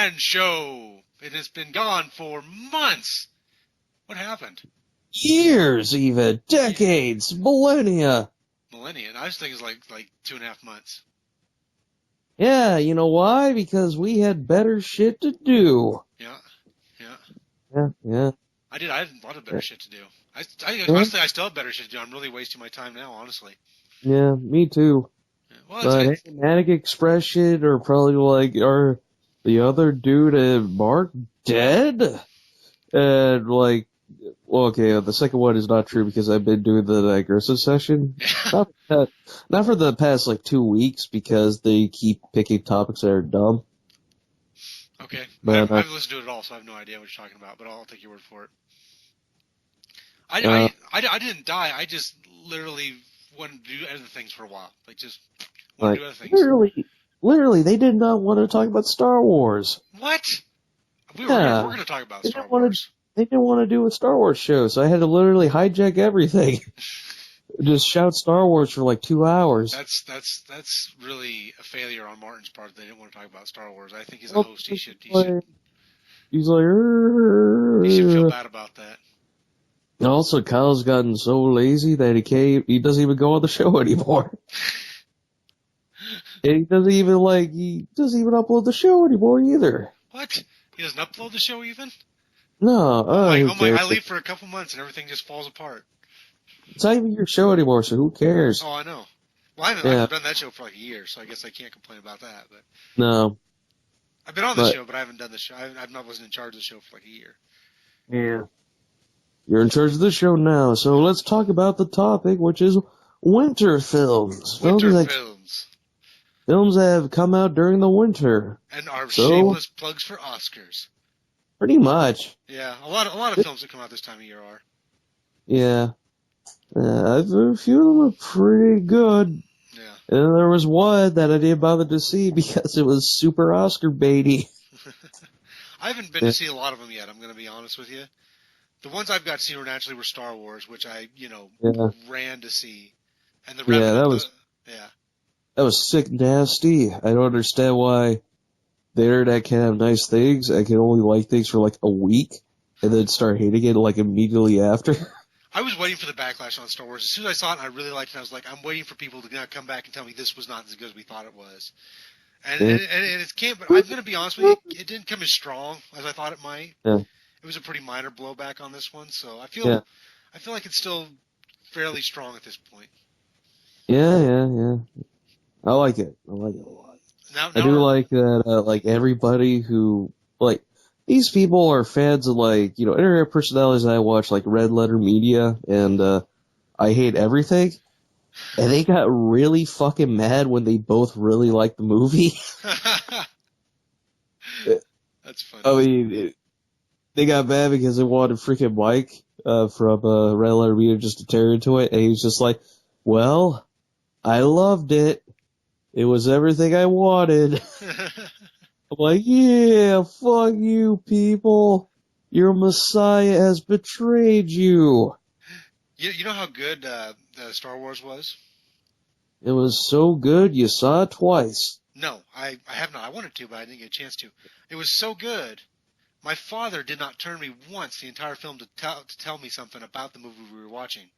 DudeMan show. It has been gone for months. What happened? Years, even. Decades. Millennia. Millennia. I just think it's like 2.5 months. Yeah, you know why? Because we had better shit to do. Yeah. Yeah. I had a lot of better shit to do. Honestly, I still have better shit to do. I'm really wasting my time now, honestly. Yeah, me too. Yeah. Well, But hey, Manic Express shit, or probably like, are the other dude and Mark dead? And like, well, okay, the second one is not true because I've been doing the diagnosis session. Not for the past 2 weeks because they keep picking topics that are dumb. Okay. But, I haven't listened to it at all, so I have no idea what you're talking about, but I'll take your word for it. I didn't die. I just literally wanted to do other things for a while. Just wanted to do other things. Literally, they did not want to talk about Star Wars. What? We're going to talk about Star Wars. They didn't want to do a Star Wars show, so I had to literally hijack everything. Just shout Star Wars for 2 hours. That's really a failure on Martin's part that they didn't want to talk about Star Wars. I think he's a host. He should feel bad about that. Also, Kyle's gotten so lazy that he doesn't even go on the show anymore. He doesn't even upload the show anymore either. What? He doesn't upload the show even? No. I leave for a couple months and everything just falls apart. It's not even your show anymore, so who cares? Oh, I know. Well, I haven't done that show for a year, so I guess I can't complain about that. But no. I've been on the show, but I haven't done the show. Wasn't in charge of the show for a year. Yeah. You're in charge of the show now, so let's talk about the topic, which is winter films. Films that have come out during the winter. And are shameless plugs for Oscars. Pretty much. Yeah, a lot of films that come out this time of year are. Yeah. A few of them are pretty good. Yeah. And there was one that I didn't bother to see because it was super Oscar baity. I haven't been to see a lot of them yet, I'm going to be honest with you. The ones I've got to see were Star Wars, which I, ran to see. And the that was sick nasty. I don't understand why the internet can have nice things. I can only like things for a week and then start hating it immediately after. I was waiting for the backlash on Star Wars. As soon as I saw it and I really liked it, I was like, I'm waiting for people to come back and tell me this was not as good as we thought it was. And it came, but I'm going to be honest with you, it didn't come as strong as I thought it might. Yeah. It was a pretty minor blowback on this one, so I feel like it's still fairly strong at this point. Yeah. I like it. I like it a lot. I do like that, everybody who, these people are fans of, internet personalities that I watch, Red Letter Media, and, I Hate Everything, and they got really fucking mad when they both really liked the movie. That's funny. I mean, they got mad because they wanted freaking Mike, from, Red Letter Media just to tear into it, and he was just like, well, I loved it. It was everything I wanted. I'm like, yeah, fuck you, people. Your Messiah has betrayed you. You know how good the Star Wars was? It was so good, you saw it twice. No, I have not. I wanted to, but I didn't get a chance to. It was so good. My father did not turn me once the entire film to tell me something about the movie we were watching.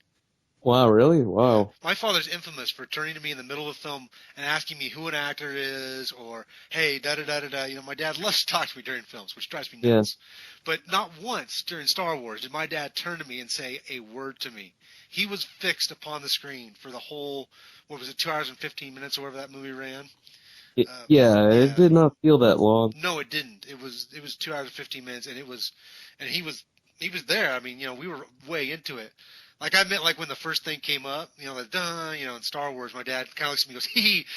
Wow, really? Wow. My father's infamous for turning to me in the middle of the film and asking me who an actor is or, hey, da-da-da-da-da. My dad loves to talk to me during films, which drives me nuts. Yeah. But not once during Star Wars did my dad turn to me and say a word to me. He was fixed upon the screen for the whole, 2 hours and 15 minutes or whatever that movie ran? It did not feel that long. No, it didn't. It was 2 hours and 15 minutes, and he was there. I mean, we were way into it. I meant, when the first thing came up, in Star Wars, my dad kind of looks at me and goes, hee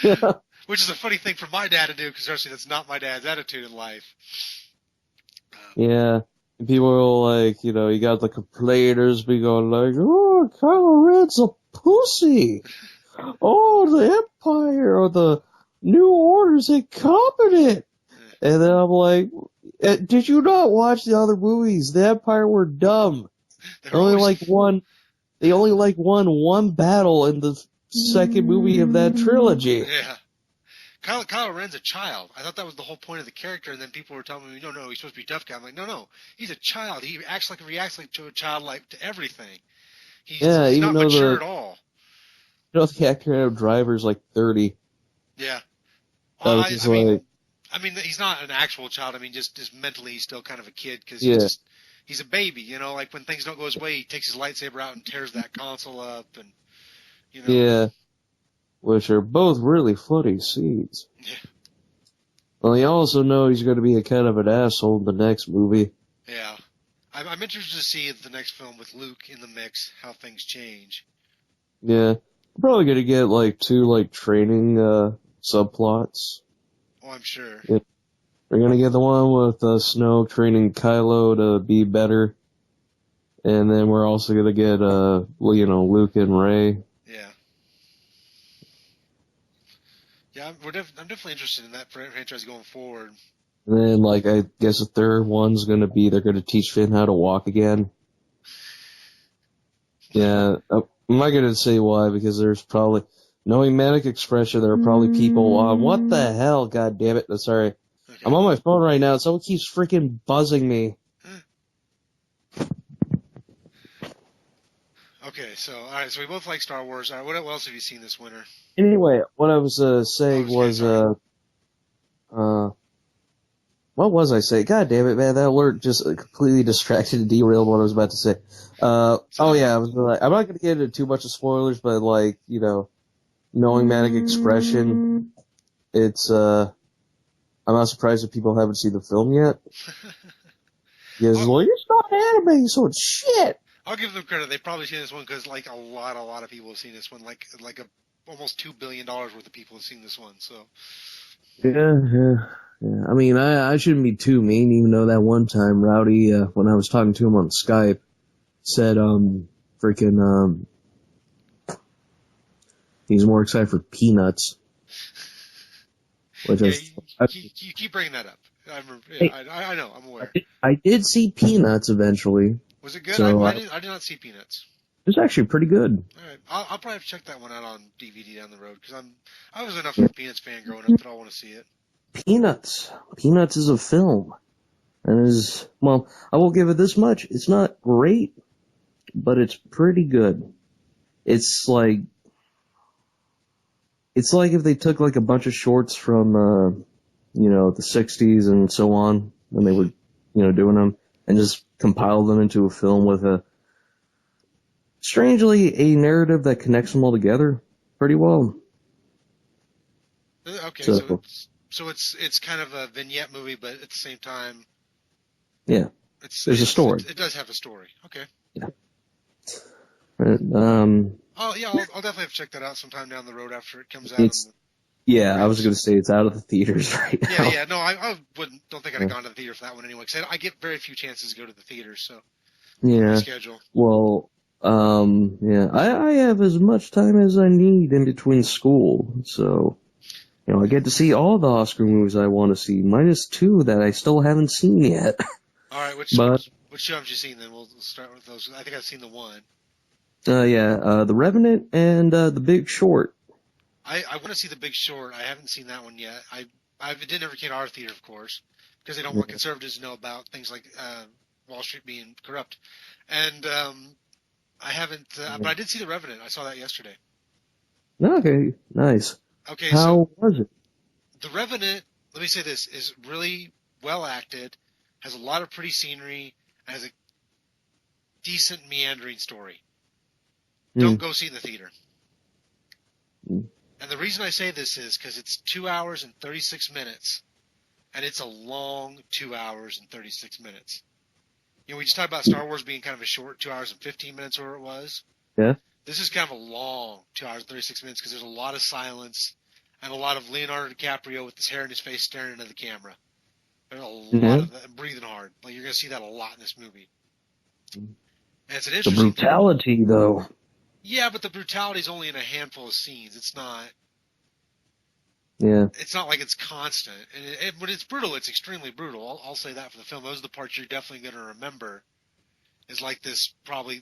hee. Which is a funny thing for my dad to do, because actually that's not my dad's attitude in life. Yeah. And people are you got the complainers be going oh, Kylo Ren's a pussy. Oh, the Empire or the New Order's incompetent. And then I'm like, did you not watch the other movies? The Empire were dumb. They only won one battle in the second movie of that trilogy. Yeah. Kylo Ren's a child. I thought that was the whole point of the character, and then people were telling me, no, he's supposed to be a tough guy. I'm like, no, he's a child. He reacts like to a child, like to everything. He's even not though mature at all. The actor of Driver's like 30. Yeah. Well, I mean, he's not an actual child. I mean, just mentally, he's still kind of a kid because he's a baby. Like when things don't go his way, he takes his lightsaber out and tears that console up, and Yeah, which are both really funny scenes. Yeah. Well, you also know he's going to be a kind of an asshole in the next movie. Yeah. I'm interested to see the next film with Luke in the mix, how things change. Yeah. I'm probably going to get, like, 2, like, training, subplots. Oh, I'm sure. Yeah. We're going to get the one with, Snoke training Kylo to be better. And then we're also going to get, Luke and Rey. Yeah. Yeah, I'm definitely interested in that franchise going forward. And then, like, I guess the third one's going to be they're going to teach Finn how to walk again. Yeah, I'm not going to say why, because there's probably, knowing Manic Expression, there are probably people on, what the hell, god damn it, sorry. Okay. I'm on my phone right now, someone keeps freaking buzzing me. Okay, alright, so we both like Star Wars. What else have you seen this winter? Anyway, what I was saying was, what was I saying? God damn it, man, that alert just completely distracted and derailed what I was about to say. I was like, I'm not going to get into too much of spoilers, but like, knowing Manic Expression, it's, I'm not surprised that people haven't seen the film yet. Because, it's not anime, so it's shit! I'll give them credit. They've probably seen this one because, like, a lot of people have seen this one. Like almost $2 billion worth of people have seen this one, so. Yeah. I mean, I shouldn't be too mean, even though that one time Rowdy, when I was talking to him on Skype, said, he's more excited for Peanuts. Which you keep bringing that up. I know, I'm aware. I did see Peanuts eventually. Was it good? So, I did not see Peanuts. It was actually pretty good. All right, I'll probably have to check that one out on DVD down the road because I was enough of a Peanuts fan growing up that I want to see it. Peanuts is a film, and I will give it this much: it's not great, but it's pretty good. It's like if they took like a bunch of shorts from the 60s and so on when they were doing them and just compiled them into a film with strangely a narrative that connects them all together pretty well. Okay, so it's kind of a vignette movie, but at the same time, there's a story. It does have a story. Okay. Yeah. I'll definitely have to check that out sometime down the road after it comes out. I was going to say it's out of the theaters right now. Yeah. No, I don't think I'd have gone to the theater for that one anyway, because I get very few chances to go to the theater, so. Yeah. Schedule. Well, I have as much time as I need in between school, so. I get to see all the Oscar movies I want to see, minus 2 that I still haven't seen yet. All right, which show have you seen then? We'll start with those. I think I've seen the one. The Revenant and The Big Short. I want to see The Big Short. I haven't seen that one yet. It didn't ever came to our theater, of course, because they don't want conservatives to know about things like Wall Street being corrupt. And I haven't, but I did see The Revenant. I saw that yesterday. Okay, nice. Okay, How was it? The Revenant, let me say this, is really well acted, has a lot of pretty scenery, and has a decent meandering story. Don't go see it in the theater. And the reason I say this is because it's 2 hours and 36 minutes, and it's a long 2 hours and 36 minutes. We just talked about Star Wars being kind of a short 2 hours and 15 minutes, where it was. Yeah. This is kind of a long 2 hours and 36 minutes because there's a lot of silence and a lot of Leonardo DiCaprio with his hair in his face staring into the camera. There's a lot of that, and breathing hard. Like, you're going to see that a lot in this movie. And it's an interesting... The brutality, though. Yeah, but the brutality is only in a handful of scenes. It's not... Yeah. It's not like it's constant. And when it's brutal, it's extremely brutal. I'll say that for the film. Those are the parts you're definitely going to remember. Is like this probably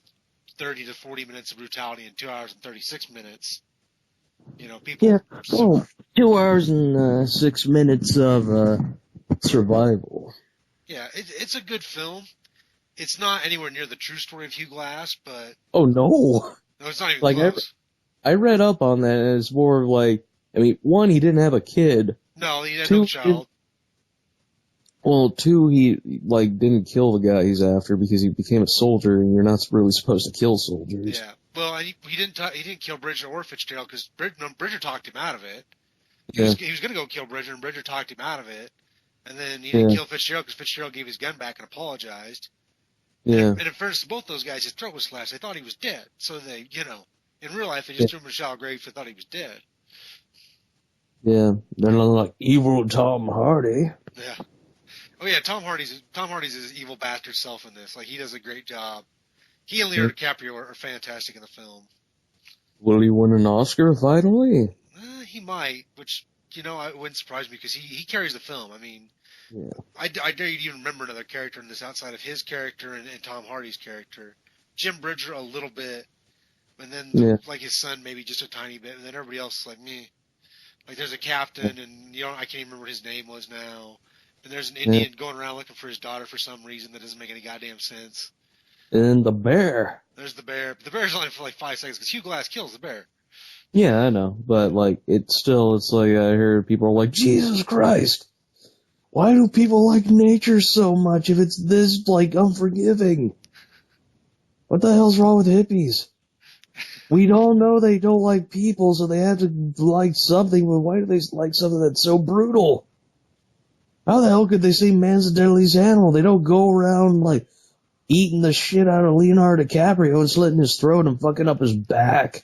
30 to 40 minutes of brutality in 2 hours and 36 minutes. You know, Yeah. people. Well, 2 hours and 6 minutes of survival. Yeah, it's a good film. It's not anywhere near the true story of Hugh Glass, but Oh no! no, it's not even Like close. I read up on that, and it's more of like, I mean, one, he didn't have a kid. No, he had no Two, child. well, two, he like didn't kill the guy he's after because he became a soldier, and you're not really supposed to kill soldiers. Yeah. Well, and he didn't kill Bridger or Fitzgerald because Bridger talked him out of it. Yeah, He was going to go kill Bridger, and Bridger talked him out of it. And then he didn't yeah, kill Fitzgerald because Fitzgerald gave his gun back and apologized. yeah, And at first, both those guys, his throat was slashed. They thought he was dead. So they, in real life, they just threw him in a shallow grave. They thought he was dead. yeah. They're not like evil Tom Hardy. Yeah. Oh yeah, Tom Hardy's his evil bastard self in this. Like, he does a great job. He and Leonardo DiCaprio are fantastic in the film. Will he win an Oscar finally? He might, which, it wouldn't surprise me because he carries the film. I mean, Yeah. I dare you to even remember another character in this outside of his character and Tom Hardy's character. Jim Bridger a little bit, and then like his son maybe just a tiny bit, and then everybody else is like me. Like, there's a captain, and I can't even remember what his name was now. And there's an Indian going around looking for his daughter for some reason that doesn't make any goddamn sense. And the bear. There's the bear. The bear's only for like 5 seconds because Hugh Glass kills the bear. Yeah, I know, but like it's like I hear people are like, Jesus Christ, why do people like nature so much if it's this like unforgiving? What the hell's wrong with hippies? We all know they don't like people, so they have to like something, but why do they like something that's so brutal? How the hell could they say man's a deadliest animal? They don't go around like eating the shit out of Leonardo DiCaprio and slitting his throat and fucking up his back.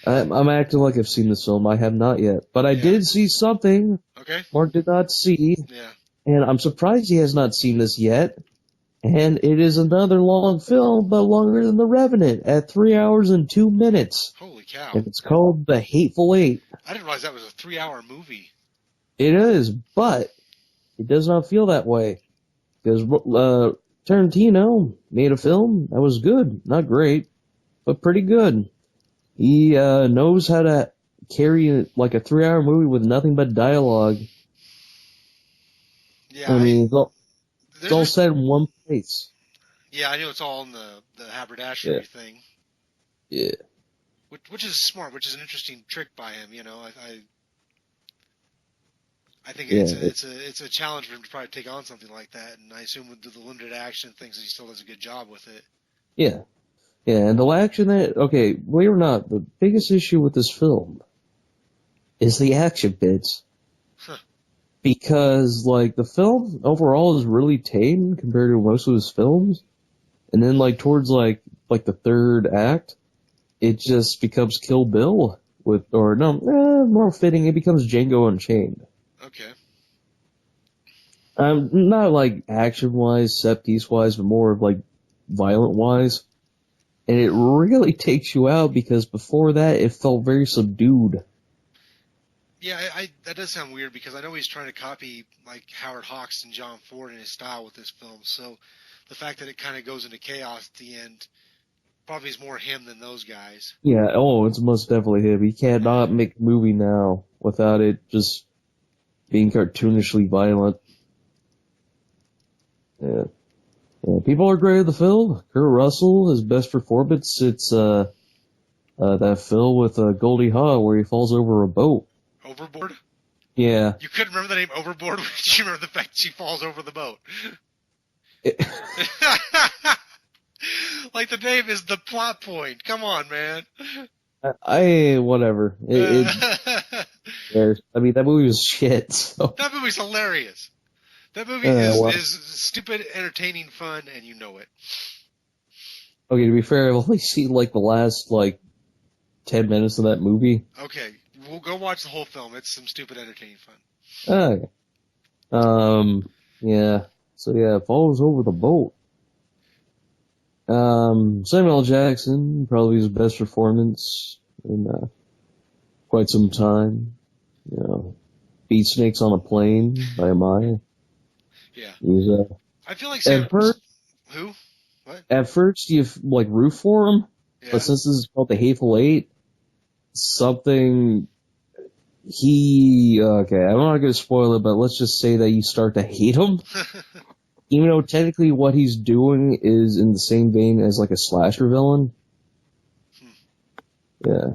I'm acting like I've seen this film. I have not yet. But I did see something Mark did not see. Yeah. And I'm surprised he has not seen this yet. And it is another long film, but longer than The Revenant, at 3 hours and 2 minutes. Holy cow. And it's called The Hateful Eight. I didn't realize that was a 3-hour movie. It is, but it does not feel that way. Because Tarantino made a film that was good. Not great, but pretty good. He knows how to carry like a 3-hour movie with nothing but dialogue. Yeah, I mean, it's all set in one place. Yeah, I know it's all in the haberdashery thing. Yeah. Which is smart, which is an interesting trick by him. I think it's a challenge for him to probably take on something like that, and I assume with the limited action things, he still does a good job with it. Yeah. Yeah, and the action okay, believe it or not, the biggest issue with this film is the action bits. Huh. Because, like, the film overall is really tame compared to most of his films. And then, like, towards, like the third act, it just becomes Kill Bill more fitting, it becomes Django Unchained. Okay. Not, like, action-wise, set-piece-wise, but more of, like, violent-wise. And it really takes you out because before that, it felt very subdued. Yeah, that does sound weird because I know he's trying to copy like Howard Hawks and John Ford in his style with this film. So the fact that it kind of goes into chaos at the end probably is more him than those guys. Yeah, it's most definitely him. He cannot make a movie now without it just being cartoonishly violent. Yeah. People are great at the film. Kurt Russell, his best performance, it's that film with Goldie Hawn where he falls over a boat. Overboard? Yeah. You couldn't remember the name Overboard? Do you remember the fact that she falls over the boat? Like, the name is the plot point. Come on, man. Whatever. I mean, that movie was shit, so. That movie's hilarious. That movie is stupid, entertaining fun, and you know it. Okay, to be fair, I've only seen, like, the last, 10 minutes of that movie. Okay, we'll go watch the whole film. It's some stupid, entertaining fun. Okay. Yeah. So, it falls over the boat. Samuel L. Jackson, probably his best performance in, quite some time. Beat Snakes on a Plane by Amaya. Yeah. He's, I feel like Who? What? At first, you root for him, but since this is called The Hateful Eight, something okay, I'm not going to spoil it, but let's just say that you start to hate him. Even though technically what he's doing is in the same vein as like a slasher villain. Yeah.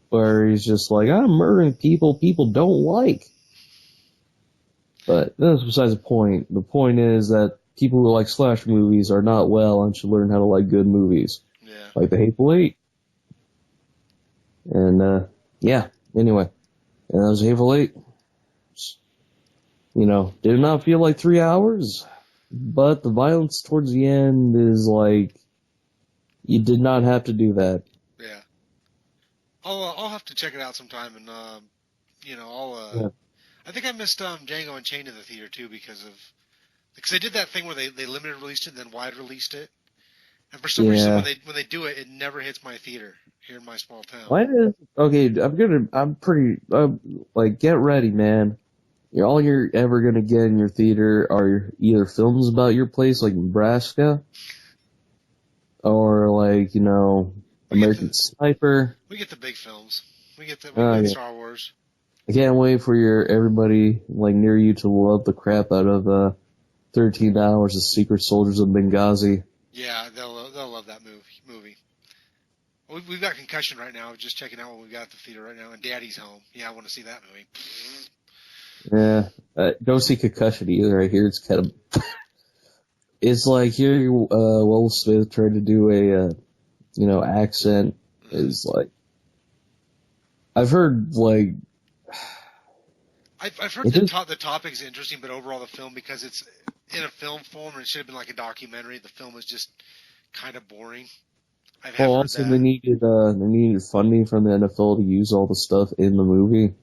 Where he's just like, I'm murdering people don't like. But that's besides the point. The point is that people who like slasher movies are not well and should learn how to like good movies. Yeah. Like The Hateful Eight. And, yeah. Anyway. And that was Hateful Eight. You know, did not feel like 3 hours, but the violence towards the end is like, you did not have to do that. Yeah. I'll have to check it out sometime, and you know, Yeah. I think I missed Django Unchained in the theater too because they did that thing where they limited released it and then wide released it, and for some reason when they do it, it never hits my theater here in my small town. Why did? Okay, like, get ready, man. All you're ever gonna get in your theater are either films about your place, like Nebraska, or like, you know, American Sniper. We get the big films. We get Yeah. Star Wars. I can't wait for everybody like near you to love the crap out of 13 Hours of Secret Soldiers of Benghazi. Yeah, they'll love that movie. We've got Concussion right now. Just checking out what we've got at the theater right now, and Daddy's Home. Yeah, I want to see that movie. Yeah, don't see Concussion either. I hear it's kind of. It's like here, Will Smith tried to do a, accent. Is like. I've heard like. I've heard the topic's interesting, but overall the film, because it's in a film form and it should have been like a documentary, the film is just kind of boring. Also they needed funding from the NFL to use all the stuff in the movie,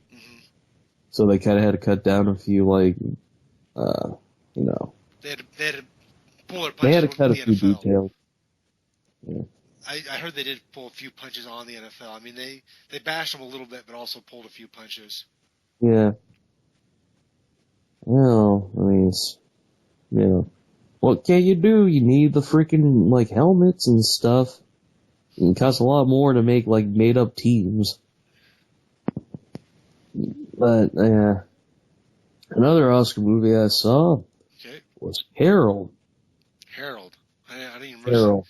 so they kind of had to cut down a few They had to pull their punches. They had to cut a few NFL. details. Yeah. I heard they did pull a few punches on the NFL. I mean, they bashed them a little bit, but also pulled a few punches. Yeah. Well, I mean, what can you do? You need the freaking, like, helmets and stuff. It costs a lot more to make, like, made-up teams. But, yeah. Another Oscar movie I saw was Harold. Harold? I didn't even remember. Harold.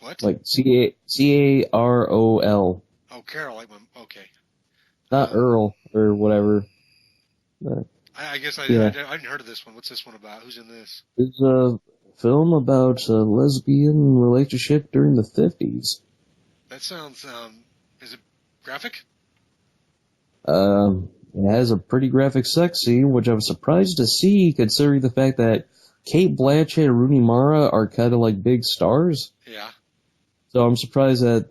What? Like, Carol. Oh, Carol, okay. Not Earl, or whatever. I guess I hadn't heard of this one. What's this one about? Who's in this? It's a film about a lesbian relationship during the 50s. That sounds, is it graphic? It has a pretty graphic sex scene, which I was surprised to see, considering the fact that Cate Blanchett and Rooney Mara are kind of like big stars. Yeah. So I'm surprised that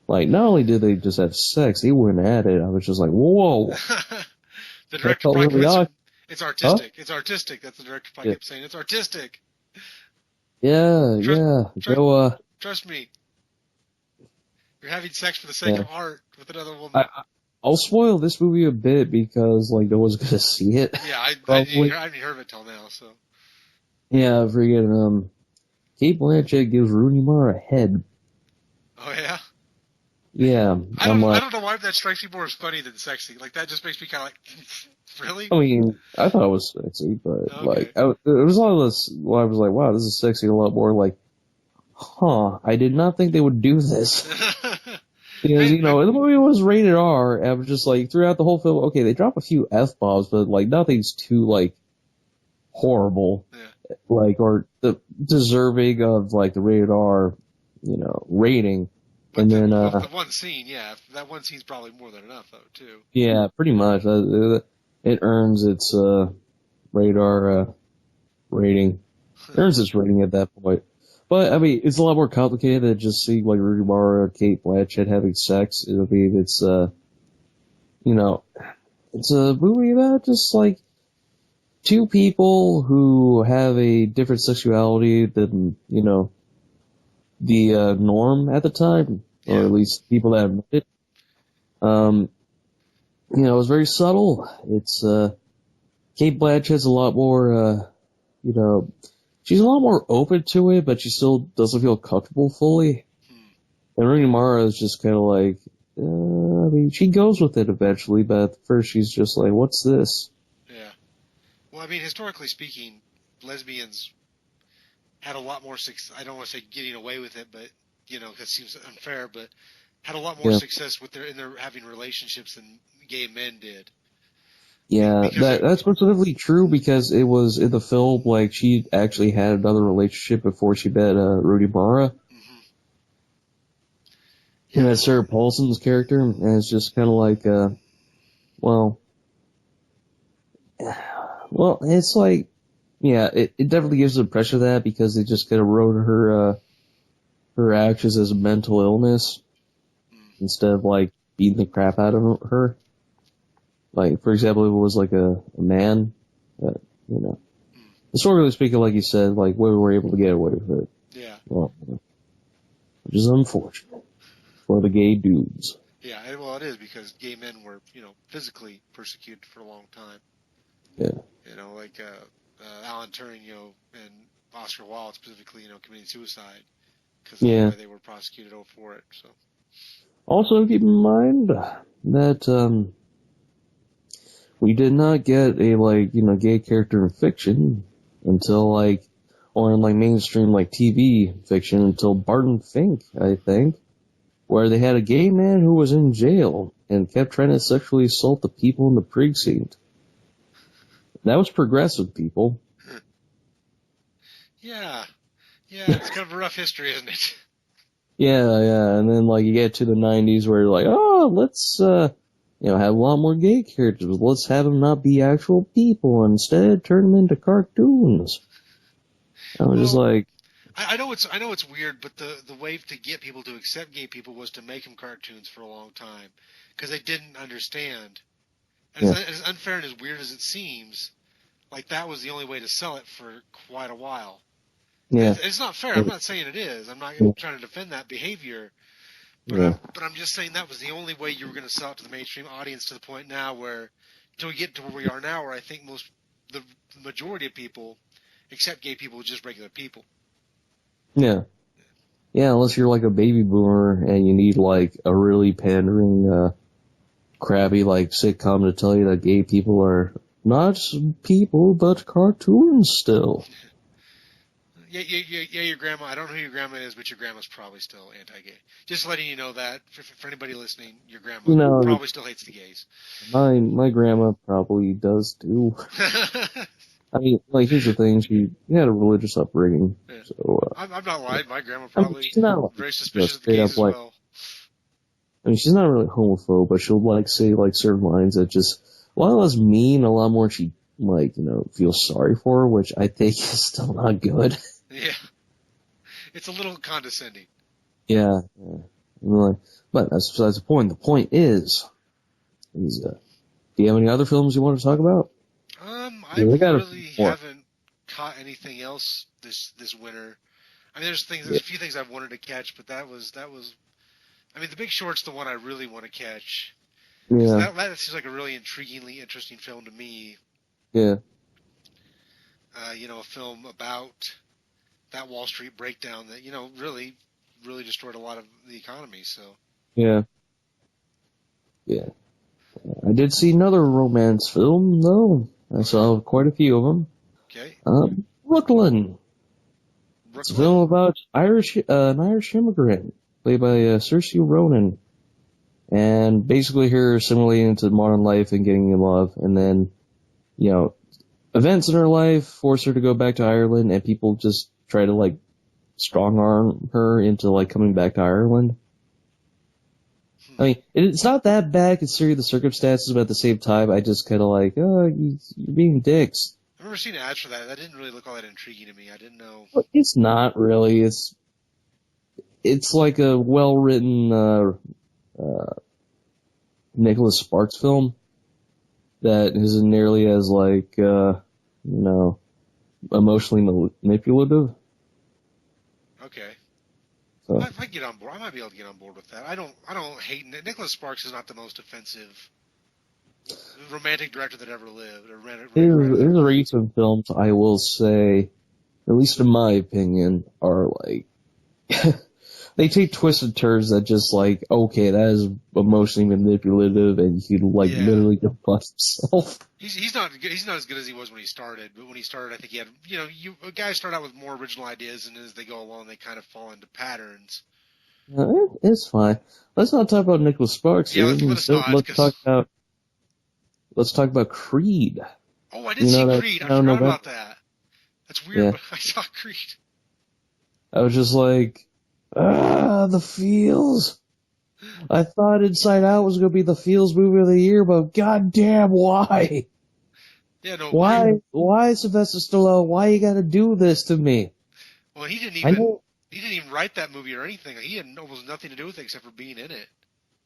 not only did they just have sex, they went at it. I was just like, whoa. The director probably it's artistic. Huh? It's artistic. That's the director probably kept saying. It's artistic. Yeah. Trust me. You're having sex for the sake of art with another woman. I'll spoil this movie a bit because, like, no one's gonna see it. Yeah, I haven't heard of it till now, so. Yeah, freaking, Cate Blanchett gives Rooney Mara a head. Oh, yeah? Yeah. I don't know why that strikes me more as funny than sexy. Like, that just makes me kind of like, really? I mean, I thought it was sexy, but, it was a lot of this, I was like, wow, this is sexy, a lot more like, I did not think they would do this. Because, the movie was rated R, and I was just like, throughout the whole film, okay, they drop a few F-bombs, but, like, nothing's too, like, horrible. Yeah. Like, or deserving of, like, the rated R, rating. But and the one scene, that one scene's probably more than enough, though, too. Yeah, pretty much. It earns its, rated R, rating. It earns its rating at that point. But, I mean, it's a lot more complicated than just seeing, like, Rooney Mara or Cate Blanchett having sex. I mean, it's, it's a movie about just, like, two people who have a different sexuality than, the norm at the time, or at least people that admit it. It was very subtle. It's, Cate Blanchett's a lot more, she's a lot more open to it, but she still doesn't feel comfortable fully. And Rooney Mara is just kind of like, I mean, she goes with it eventually, but at first she's just like, what's this? Yeah. Well, I mean, historically speaking, lesbians had a lot more success. I don't want to say getting away with it, but that seems unfair. But had a lot more Yeah. success with their having relationships than gay men did. Yeah, that's specifically true because it was in the film, like, she actually had another relationship before she met Rooney Mara. Mm-hmm. And that's Sarah Paulson's character, and it's just kind of like, well, it's like, yeah, it definitely gives the impression of that because they just kind of wrote her actions as a mental illness instead of like beating the crap out of her. Like, for example, if it was like a man, historically speaking, like you said, like women were able to get away with it. Yeah. Well, which is unfortunate for the gay dudes. Yeah, well, it is because gay men were, physically persecuted for a long time. Yeah. Like Alan Turing, and Oscar Wilde specifically, committing suicide because of the way they were prosecuted for it. So. Also, keep in mind that we did not get a gay character in fiction until or in mainstream TV fiction until Barton Fink, I think, where they had a gay man who was in jail and kept trying to sexually assault the people in the precinct. That was progressive, people. Yeah, it's kind of a rough history, isn't it? Yeah, and then you get to the 90s where you're like, oh, let's have a lot more gay characters. Let's have them not be actual people. Instead, turn them into cartoons. I was just like, I know it's weird, but the way to get people to accept gay people was to make them cartoons for a long time because they didn't understand. And as unfair and as weird as it seems, that was the only way to sell it for quite a while. Yeah. It's not fair. I'm not saying it is. I'm not trying to defend that behavior. But I'm just saying that was the only way you were going to sell it to the mainstream audience to the point now where, until we get to where we are now, where I think the majority of people accept gay people as just regular people. Yeah. Yeah, unless you're a baby boomer and you need a really pandering, crabby sitcom to tell you that gay people are not people but cartoons still. Yeah, your grandma, I don't know who your grandma is, but your grandma's probably still anti-gay. Just letting you know that, for anybody listening, your grandma probably still hates the gays. My grandma probably does too. I mean, here's the thing, she had a religious upbringing, so... I'm not lying, my grandma probably she's not, very suspicious of the gays as well. I mean, she's not really homophobe, but she'll, say, certain lines that just... A lot less mean, a lot more she, feels sorry for her, which I think is still not good. Yeah. It's a little condescending. Yeah. But that's besides the point. The point is do you have any other films you want to talk about? I really haven't caught anything else this winter. I mean, there's a few things I've wanted to catch, but that was. I mean, The Big Short's the one I really want to catch. Yeah. That seems like a really intriguingly interesting film to me. Yeah. A film about that Wall Street breakdown that, really, really destroyed a lot of the economy, so. Yeah. Yeah. I did see another romance film, though. I saw quite a few of them. Okay. Brooklyn. It's a film about an Irish immigrant, played by Saoirse Ronan. And basically her assimilating into modern life and getting in love, and then, events in her life force her to go back to Ireland, and people just try to, strong arm her into, coming back to Ireland. I mean, it's not that bad considering the circumstances, but at the same time, I just kind of you're being dicks. I've never seen ads for that. That didn't really look all that intriguing to me. I didn't know. Well, it's not really. It's like a well-written, Nicholas Sparks film that isn't nearly as emotionally manipulative. Okay. So. I might get on board. I might be able to get on board with that. I don't hate Nicholas Sparks is not the most offensive romantic director that ever lived. His recent films, I will say, at least in my opinion, are they take twists and turns that just like, okay, that is emotionally manipulative, and he like literally just busts himself. He's not good. He's not as good as he was when he started. But when he started, I think he had, guys start out with more original ideas, and as they go along, they kind of fall into patterns. It's fine. Let's not talk about Nicholas Sparks here. Let's talk about Creed. Oh, I did see Creed. I forgot about that. That's weird, but I saw Creed. I was just like, the feels. I thought Inside Out was going to be the feels movie of the year, but goddamn, why? Yeah, no. Why, Sylvester Stallone? Why you got to do this to me? Well, he didn't even write that movie or anything. He had almost nothing to do with it except for being in it.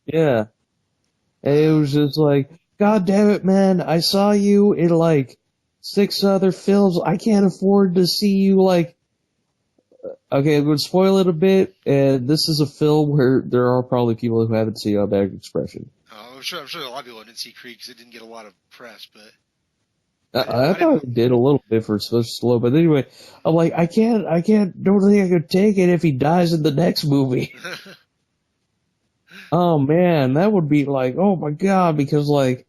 Yeah. And it was just like, God damn it, man. I saw you in like 6 other films. I can't afford to see you like. Okay, I'm going to spoil it a bit. And this is a film where there are probably people who haven't seen Automatic Expression. I'm sure a lot of people didn't see Creed because it didn't get a lot of press, but. I probably did a little bit for Sylvester Stallone, but anyway, I'm like, don't think I could take it if he dies in the next movie. Oh man, that would be like, oh my god, because like,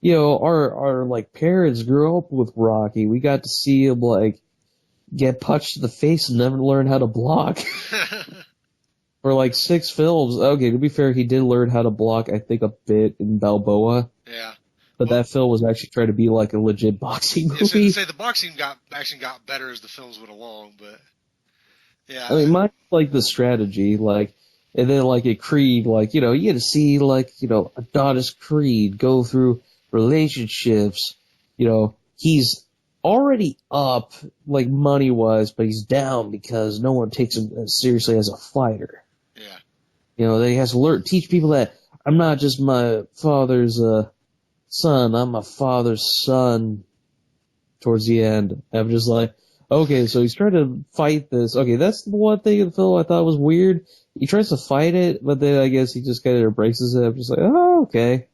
our like parents grew up with Rocky. We got to see him like get punched in the face and never learn how to block. For like 6 films. Okay, to be fair, he did learn how to block, I think, a bit in Balboa. Yeah. But that film was actually trying to be like a legit boxing movie. Yeah, so the boxing got better as the films went along, but yeah. I mean, mine's like the strategy, like, and then like at Creed, like, you get to see like, Adonis Creed go through relationships. He's already up, like money wise, but he's down because no one takes him as seriously as a fighter. Yeah. Then he has to teach people that I'm not just my father's, son, I'm my father's son towards the end. I'm just like, okay, so he's trying to fight this. Okay, that's the one thing in the film I thought was weird. He tries to fight it, but then I guess he just kind of embraces it. I'm just like, oh, okay.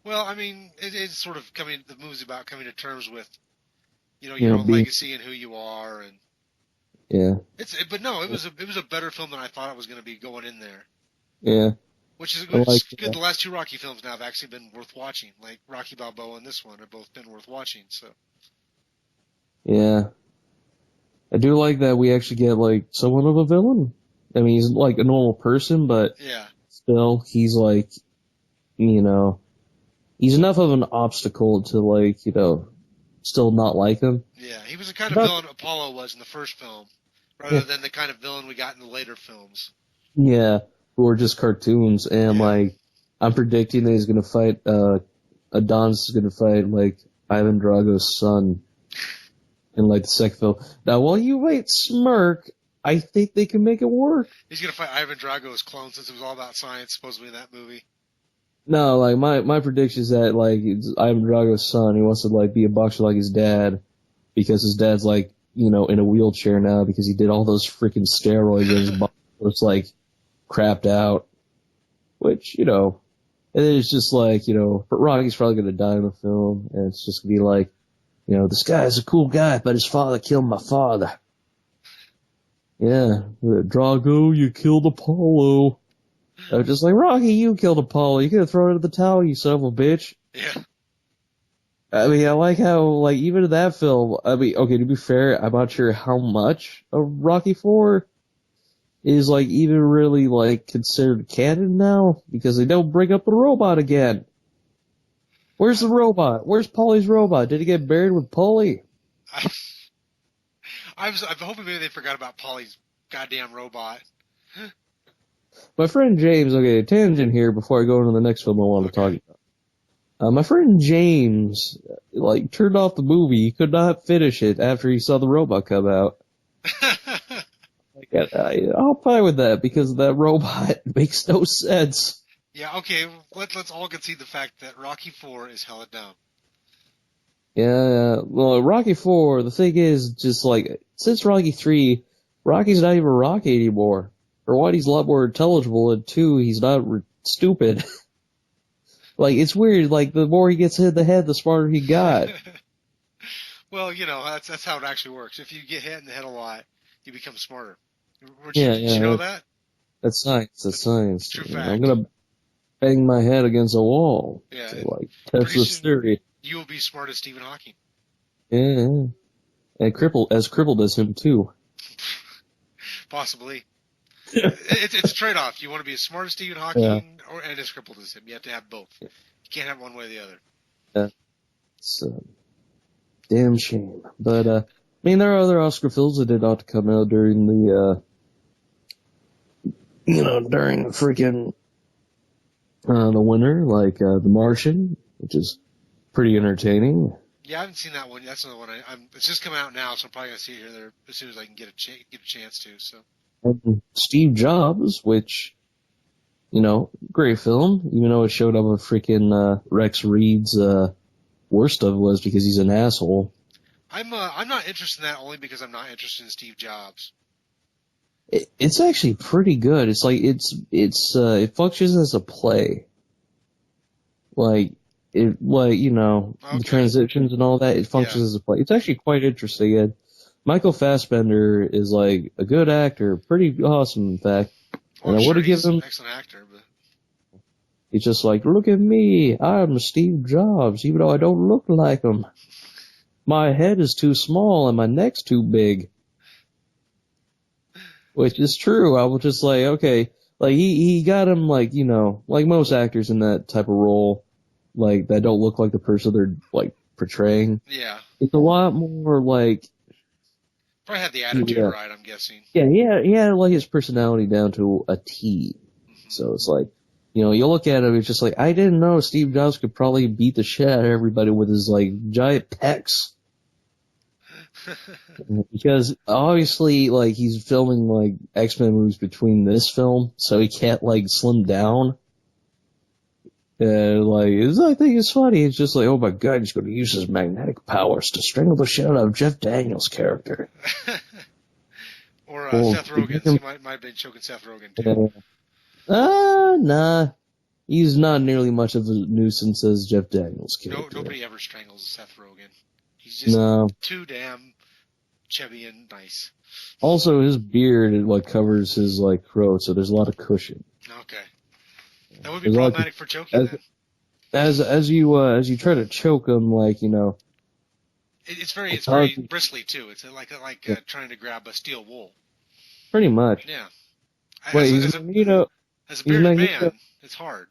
Well, I mean, it's sort of the movie's about coming to terms with, your own legacy and who you are, and yeah. But no, it was a better film than I thought it was going to be going in there. Yeah. Which is good. The last 2 Rocky films now have actually been worth watching. Like Rocky Balboa and this one have both been worth watching. So. Yeah. I do like that we actually get like somewhat of a villain. I mean, he's like a normal person, but still, he's like, he's enough of an obstacle to like, still not like him. Yeah, he was the kind of villain Apollo was in the first film, rather than the kind of villain we got in the later films. Yeah. Who are just cartoons, and like, I'm predicting that he's gonna fight, Adonis is gonna fight, like, Ivan Drago's son in, like, the second film. Now, while you might smirk, I think they can make it work. He's gonna fight Ivan Drago's clone since it was all about science, supposedly, in that movie. No, like, my prediction is that, like, it's Ivan Drago's son, he wants to, like, be a boxer like his dad, because his dad's, like, in a wheelchair now, because he did all those freaking steroids, and his body was, like, crapped out, which, and then it's just like, Rocky's probably going to die in the film, and it's just going to be like, this guy's a cool guy, but his father killed my father. Yeah, Drago, you killed Apollo. I was just like, Rocky, you killed Apollo. You could have thrown it in the towel, you son of a bitch. Yeah. I mean, I like how, like, even in that film, I mean, okay, to be fair, I'm not sure how much of Rocky IV is, like, even really, like, considered canon now, because they don't bring up the robot again. Where's the robot? Where's Paulie's robot? Did he get buried with Paulie? I'm hoping maybe they forgot about Paulie's goddamn robot. My friend James, okay, tangent here before I go into the next film I want to talk about. My friend James, like, turned off the movie. He could not finish it after he saw the robot come out. I'll fine with that because that robot makes no sense. Yeah, okay, let's all concede the fact that Rocky IV is hella dumb. Yeah, well, Rocky IV, the thing is, just like, since Rocky III, Rocky's not even Rocky anymore. For one, he's a lot more intelligible, and two, he's not stupid. Like, it's weird, like, the more he gets hit in the head, the smarter he got. Well, that's how it actually works. If you get hit in the head a lot, you become smarter. Did you know that? That's science. That's science. True You know, fact. I'm gonna bang my head against a wall Yeah. to like test Pretty this soon, theory. you will be smart as Stephen Hawking. Yeah. And crippled as him too. Possibly. It's a trade-off. You want to be as smart as Stephen Yeah. Hawking and as crippled as him. You have to have both. You can't have one way or the other. Yeah. It's a damn shame. But I mean, there are other Oscar films that did not come out during the during the freaking the winter, like The Martian, which is pretty entertaining. Yeah, I haven't seen that one. That's another one. It's just coming out now, so I'm probably gonna see it here there as soon as I can get a chance to. So. And Steve Jobs, which, great film, even though it showed up a freaking Rex Reed's worst of it was because he's an asshole. I'm not interested in that only because I'm not interested in Steve Jobs. It's actually pretty good. It's like it functions as a play. The transitions and all that, it functions as a play. It's actually quite interesting. And Michael Fassbender is like a good actor, pretty awesome in fact. Well, and I would have given him an excellent actor, but he's just like, look at me, I'm Steve Jobs, even though I don't look like him. My head is too small and my neck's too big. Which is true. I was just like, okay, like he got him like, like most actors in that type of role, like that don't look like the person they're like portraying. Yeah. It's a lot more like probably had the attitude right, I'm guessing. Yeah, he had like his personality down to a T. Mm-hmm. So it's like, you look at him, it's just like, I didn't know Steve Jobs could probably beat the shit out of everybody with his like giant pecs. Because obviously, like, he's filming like X-Men movies between this film, so he can't like slim down. And like, I think it's funny. It's just like, oh my god, he's going to use his magnetic powers to strangle the shit out of Jeff Daniels' character. Or Seth Rogen. He might have been choking Seth Rogen too. Nah. He's not nearly much of a nuisance as Jeff Daniels' character. Nobody ever strangles Seth Rogen. He's just too damn chubby and nice. Also, his beard like covers his like throat, so there's a lot of cushion. Okay, that would be problematic for choking. As you try to choke him, like it's very bristly too. It's like trying to grab a steel wool. Pretty much. Yeah. Wait, as a bearded man, it's hard,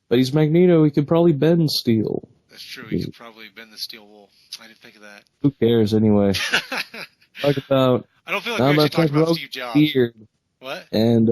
But he's Magneto. He could probably bend steel. That's true. He could probably bend the steel wool. I didn't think of that. Who cares anyway? Talk about. I don't feel like we actually talked about Steve Jobs. Beard. What? And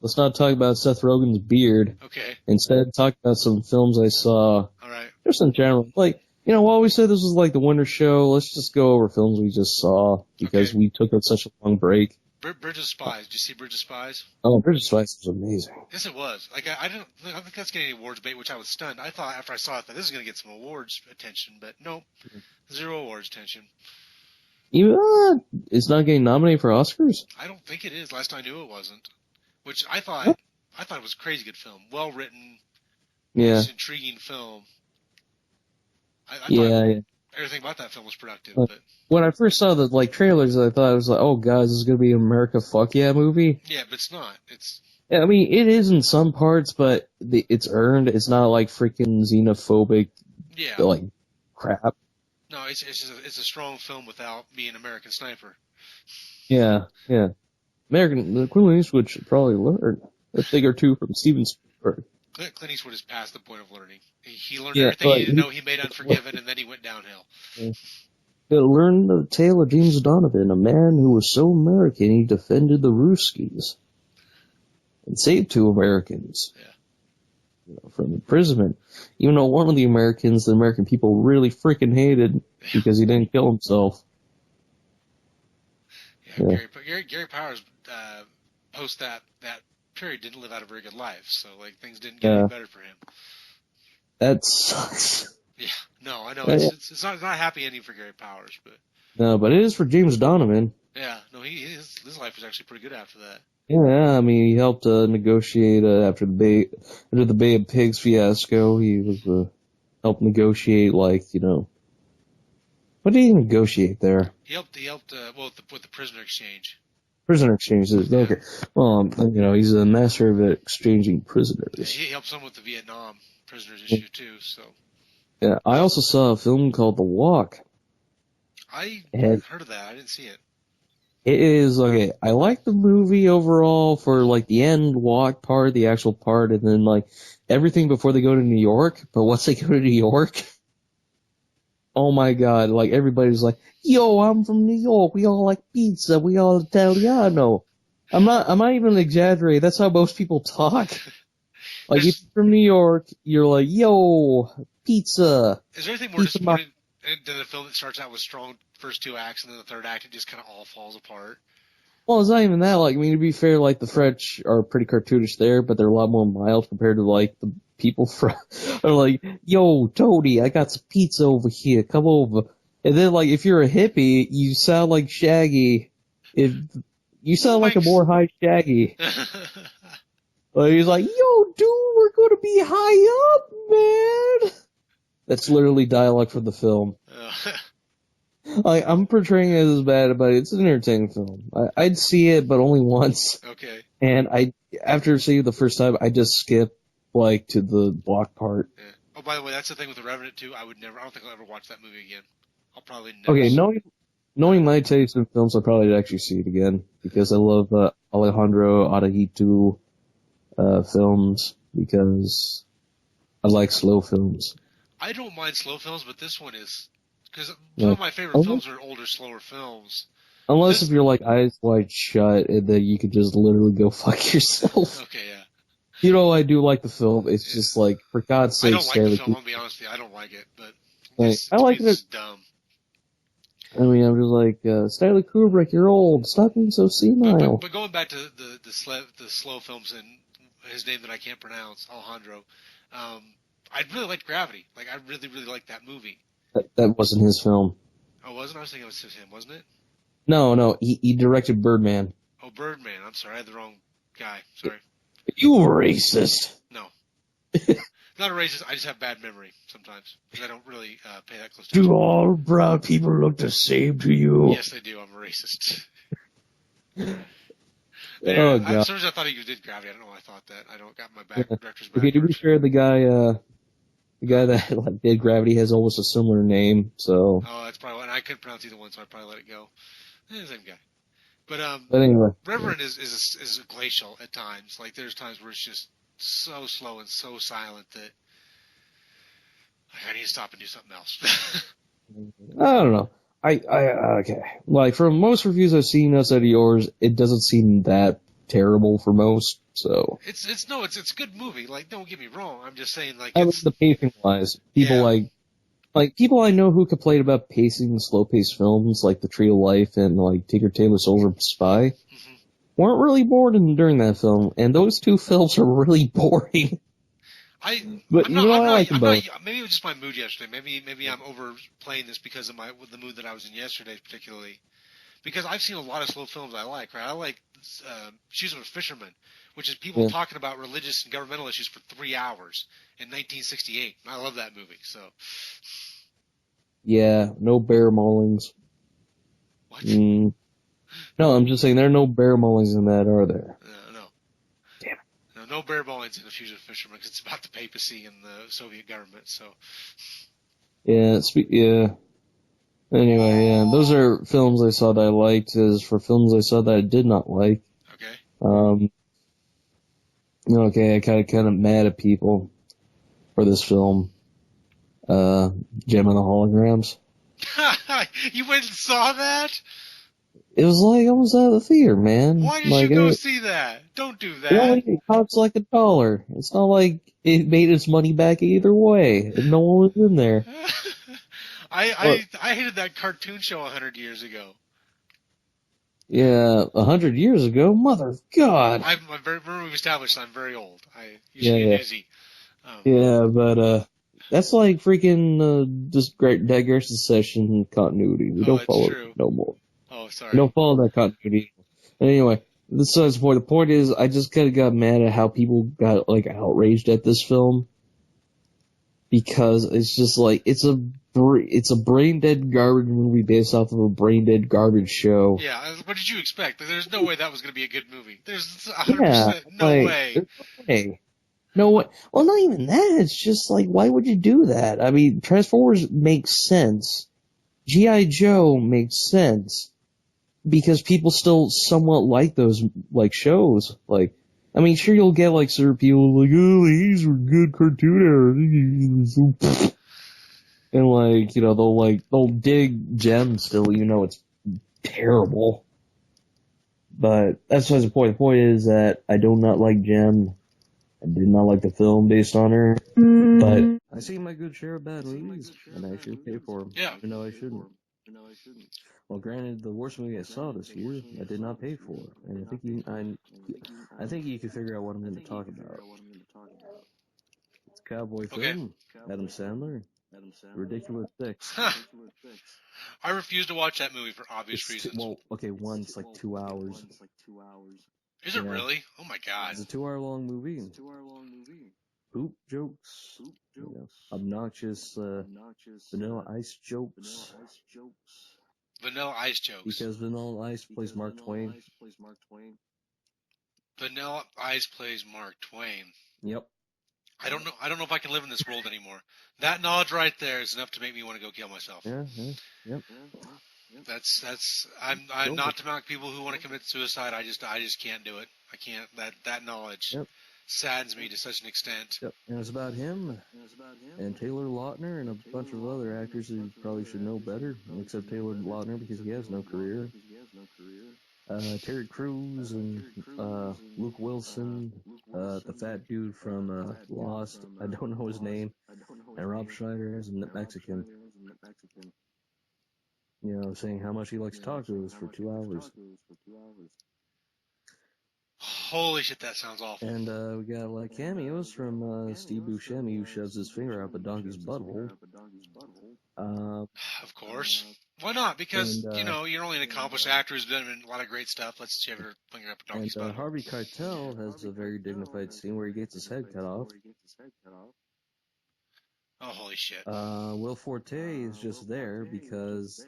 let's not talk about Seth Rogen's beard. Okay. Instead, talk about some films I saw. All right. Just in general, like while we said this was like the winter show, let's just go over films we just saw because we took such a long break. Bridge of Spies. Did you see Bridge of Spies? Oh, Bridge of Spies was amazing. Yes, it was. Like I don't think that's getting any awards bait, which I was stunned. I thought after I saw it that this is going to get some awards attention, but nope, 0 awards attention. It's not getting nominated for Oscars? I don't think it is. Last I knew, it wasn't. Which I thought it was a crazy good film, well written, intriguing film. I thought everything about that film was productive. But when I first saw the trailers, I thought it was like, oh god, this is gonna be an America fuck yeah movie. Yeah, but it's not. I mean, it is in some parts, but it's earned. It's not like freaking xenophobic. Yeah. Like crap. No, it's a strong film without being American Sniper. Yeah. Clint Eastwood should probably learn a thing or two from Steven Spielberg. Clint Eastwood is past the point of learning. He learned everything he didn't know. He made Unforgiven, and then he went downhill. Yeah. He learned the tale of James Donovan, a man who was so American he defended the Ruskies and saved 2 Americans from imprisonment. Even though one of the American people really freaking hated because he didn't kill himself. Yeah. Gary Powers, post that period, didn't live out a very good life, so like things didn't get any better for him. That sucks. Yeah, no, I know it's not a happy ending for Gary Powers, but no, but it is for James Donovan. Yeah, no, his life was actually pretty good after that. Yeah, I mean, he helped negotiate after the Bay of Pigs fiasco. He was helped negotiate, what did he negotiate there? He helped with the prisoner exchange. Prisoner exchanges. Okay. Well, he's a master of exchanging prisoners. He helps them with the Vietnam prisoners issue too. So. Yeah, I also saw a film called The Walk. I heard of that. I didn't see it. It is, okay, I like the movie overall for, like, the end walk part, the actual part, and then, like, everything before they go to New York. But once they go to New York, oh my god, like, everybody's like, yo, I'm from New York, we all like pizza, we all Italiano. I'm not even exaggerating, that's how most people talk. Like, if you're from New York, you're like, yo, pizza. Is there anything more disappointing than a film that starts out with strong first two acts and then the third act it just kind of all falls apart? Well, it's not even that. Like, I mean, to be fair, like, the French are pretty cartoonish there, but they're a lot more mild compared to, like, the people from, are like, yo, Tony, I got some pizza over here, come over. And then, like, if you're a hippie, you sound like Shaggy. You sound like a more high Shaggy. Like, he's like, yo, dude, we're gonna be high up, man. That's literally dialogue from the film. Like, I'm portraying it as bad, but it's an entertaining film. I'd see it, but only once. Okay. And after seeing it the first time, I just skip, like, to the block part. Yeah. Oh, by the way, that's the thing with The Revenant too. I don't think I'll ever watch that movie again. I'll probably never. Okay, knowing my taste in films, I'll probably actually see it again, because I love Alejandro Araujo films, because I like slow films. I don't mind slow films, but this one is, because some of my favorite films are older, slower films. Unless if you're like Eyes Wide Shut, and then you could just literally go fuck yourself. Okay, yeah. You know, I do like the film. It's just like, for God's sake, I don't like the film. I'll be honest with you. I don't like it, but I like it. It's dumb. I mean, I'm just like, Stanley Kubrick, you're old. Stop being so senile. But going back to the slow films and his name that I can't pronounce, Alejandro, I really liked Gravity. Like, I really, really liked that movie. That wasn't his film. Oh, wasn't? I was thinking it was him, wasn't it? No, he directed Birdman. Oh, Birdman. I'm sorry, I had the wrong guy. Sorry. You were racist. No. Not a racist, I just have bad memory sometimes. Because I don't really pay that close attention. Do all brown people look the same to you? Yes, they do. I'm a racist. Oh, God. As soon as I thought he did Gravity, I don't know why I thought that. I don't got my director's backwards. Okay, to be fair, the guy that like did Gravity has almost a similar name, so. Oh, that's probably, and I couldn't pronounce either one, so I probably let it go. Same guy. But anyway, Reverend is glacial at times. Like, there's times where it's just so slow and so silent that I need to stop and do something else. I don't know. Okay. Like, from most reviews I've seen outside of yours, it doesn't seem that terrible for most, so. It's a good movie. Like, don't get me wrong. I'm just saying, like, it's the pacing wise. People like people I know who complain about pacing slow-paced films like The Tree of Life and like Tinker Tailor Soldier Spy weren't really bored during that film, and those two films are really boring. Maybe it was just my mood yesterday. Maybe I'm overplaying this because of the mood that I was in yesterday, particularly. Because I've seen a lot of slow films I like, right? I like Shoes of a Fisherman, which is people talking about religious and governmental issues for 3 hours in 1968. I love that movie, so. Yeah, no bear maulings. What? No, I'm just saying there are no bear maulings in that, are there? No. Damn. No bear maulings in the Shoes of a Fisherman because it's about the papacy and the Soviet government, so. Yeah, Anyway, yeah, those are films I saw that I liked. As for films I saw that I did not like, okay. Okay, I kind of mad at people for this film, Gem and the Holograms. You went and saw that? It was like I was out of the theater, man. Why did you go see that? Don't do that. It costs like $1. It's not like it made its money back either way. No one was in there. I hated that cartoon show 100 years ago. Yeah, 100 years ago? Mother God. Remember we've established I'm very old. I usually get dizzy. But that's like freaking just great digression session continuity. We don't follow it no more. Oh, sorry. We don't follow that continuity. And anyway, besides the point. The point is, I just kind of got mad at how people got like outraged at this film. because it's just like it's a brain dead garbage movie based off of a brain dead garbage show. Yeah, what did you expect? There's no way that was going to be a good movie. There's 100% no way. There's no way. No way. Well, not even that. It's just like, why would you do that? I mean, Transformers makes sense. G.I. Joe makes sense because people still somewhat like those like shows. Like, I mean, sure you'll get like certain people like, oh, these were good cartoon eras. And like, they'll dig gems still, even though it's terrible. But that's not the point. The point is that I do not like Gem. I did not like the film based on her. But I see my good share of bad movies, and I should pay for them. Yeah. Even though I shouldn't. Well, granted, the worst movie I saw this year, I did not pay for, and I think you can figure out what I'm going to talk about. It's a cowboy film. Adam Sandler. Ridiculous Six. I refuse to watch that movie for obvious reasons. One, it's like 2 hours. Is it really? Oh my god. It's a 2-hour-long movie. Poop jokes. Obnoxious Vanilla Ice jokes. Vanilla Ice jokes. Because Vanilla Ice plays Mark Twain. Vanilla Ice plays Mark Twain. Yep. I don't know if I can live in this world anymore. That knowledge right there is enough to make me want to go kill myself. Yep. That's I'm not to mock people who want to commit suicide. I just can't do it. I can't. That knowledge saddens me to such an extent. Yep. And it's about him and Taylor Lautner and a bunch of other actors who probably should know better, except Taylor Lautner because he has no career. Terry Crews and Luke Wilson, the fat dude from Lost, I don't know his name, and Rob Schneider as a Mexican. Saying how much he likes tacos for 2 hours. Holy shit, that sounds awful. And we got like cameos from Steve Buscemi, who shoves his finger up a donkey's butthole. Of course. Why not? Because, you're only an accomplished actor who's done a lot of great stuff. Let's shove your finger up a donkey's butthole. Harvey Keitel has a very dignified scene where he gets his head cut off. Oh, holy shit. Will Forte is just there because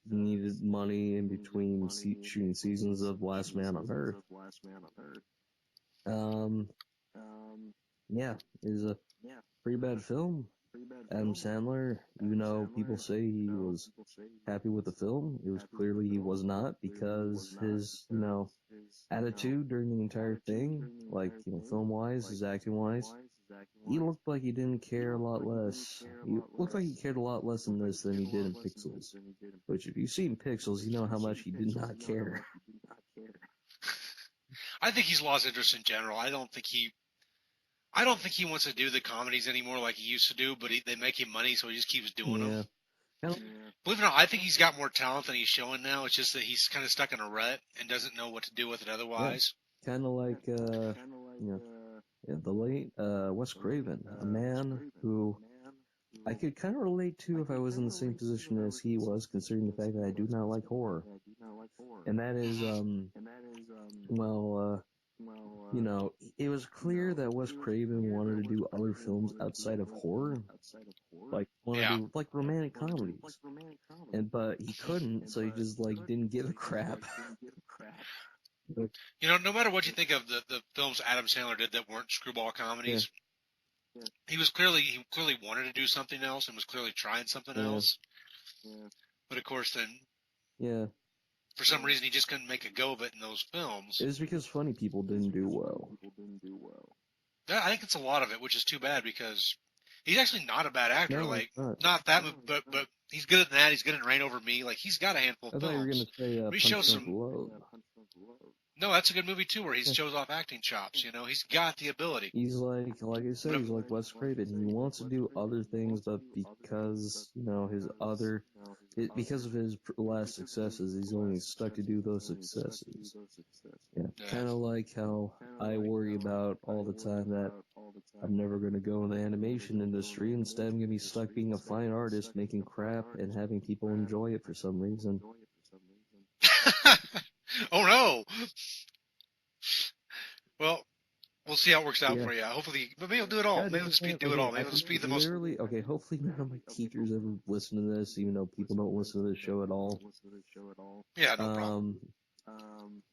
he needed money in between shooting seasons of Last Man on Earth. It's a pretty bad film. Adam Sandler, even though people say he was happy with the film, it was clearly he was not, because his, attitude during the entire thing, like, film-wise, his acting-wise, he looked like he didn't care a lot less. He looked like he cared a lot less in this than he did in Pixels. Which, if you've seen Pixels, you know how much he did not care. I think he's lost interest in general. I don't think he wants to do the comedies anymore like he used to do, but they make him money, so he just keeps doing them. Believe it or not, I think he's got more talent than he's showing now. It's just that he's kind of stuck in a rut and doesn't know what to do with it otherwise. Kind of like, the late Wes Craven, a man who I could kind of relate to if I was in the same position as he was, considering the fact that I do not like horror. And that is, it was clear that Wes Craven wanted to do other films outside of horror, like wanted to do like romantic comedies, but he couldn't, so he just didn't give a crap. No matter what you think of the films Adam Sandler did that weren't screwball comedies, he clearly wanted to do something else and was clearly trying something else. But of course, then for some reason he just couldn't make a go of it in those films. It was because funny people didn't do well. I think it's a lot of it, which is too bad because he's actually not a bad actor. Not that, but he's good at that. He's good at Reign Over Me. Like, he's got a handful of films. I thought you were going to say Punch Drunk Love. No, that's a good movie too, where he shows off acting chops. He's got the ability. He's like I said, he's like Wes Craven. He wants to do other things, but because because of his last successes, he's only stuck to do those successes. Kind of like how I worry about all the time that I'm never going to go in the animation industry. Instead, I'm going to be stuck being a fine artist, making crap, and having people enjoy it for some reason. Oh no! Well, We'll see how it works out Yeah. for you. Hopefully, but maybe I'll do it all. God Maybe I'll just damn, do it all. okay, Maybe I'll just be the most. literally, okay, hopefully none of my teachers ever listen to this, even though people don't listen to this show at all. Yeah, no problem.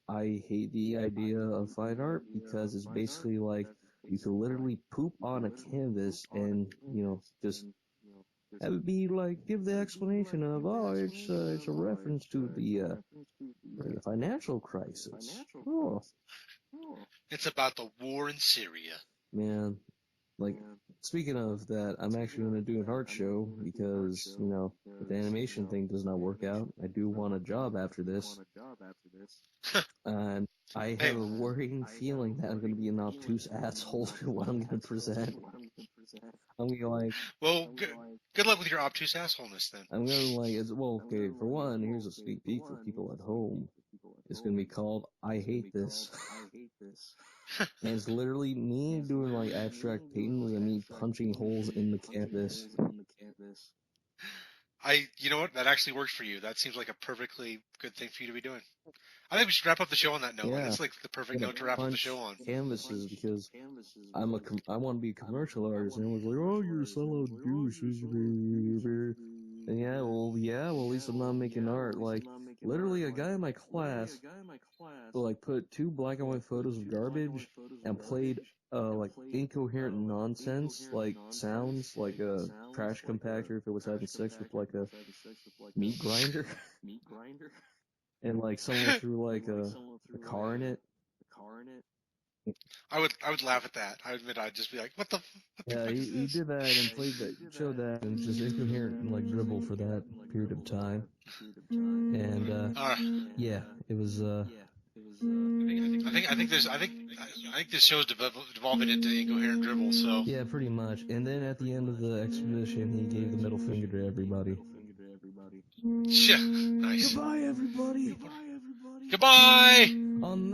I hate the idea of fine art because it's basically like you can literally poop on a canvas and, you know, just have it be like, give the explanation of, oh, it's a reference to the financial crisis. Oh, It's about the war in Syria. man. Like, speaking of that, I'm actually going to do an art show because, you know, if the animation thing does not work out, I do want a job after this. And I have a worrying feeling that I'm going to be an obtuse asshole in what I'm going to present. I'm going to like... Well, good luck with your obtuse assholeness then. I'm going to like, well, okay, for one, here's a sneak peek for people at home. It's going to be called I Hate This. And it's literally me doing like abstract painting with me punching holes in the canvas. You know what? That actually works for you. That seems like a perfectly good thing for you to be doing. I think we should wrap up the show on that note. Yeah. That's like the perfect note to wrap up the show on. Canvases because I want to be a commercial artist, and everyone's like, oh, you're a sellout douche. And well, at least I'm not making art. Like, literally, a guy in my class, like, put 2 black and white photos of garbage and played, like, incoherent nonsense, like, sounds, like a trash compactor if it was having sex with, like, a meat grinder. And, like, someone threw, like, a car in it. I would laugh at that. I admit I'd just be like, what the Yeah, fuck is he this? did that and played that, showed that, and just incoherent and like dribble for that period of time. And yeah, it was. I think this show's devolving into incoherent dribble. So Yeah, pretty much. And then at the end of the exposition, he gave the middle finger to everybody. nice. Goodbye, everybody. Goodbye.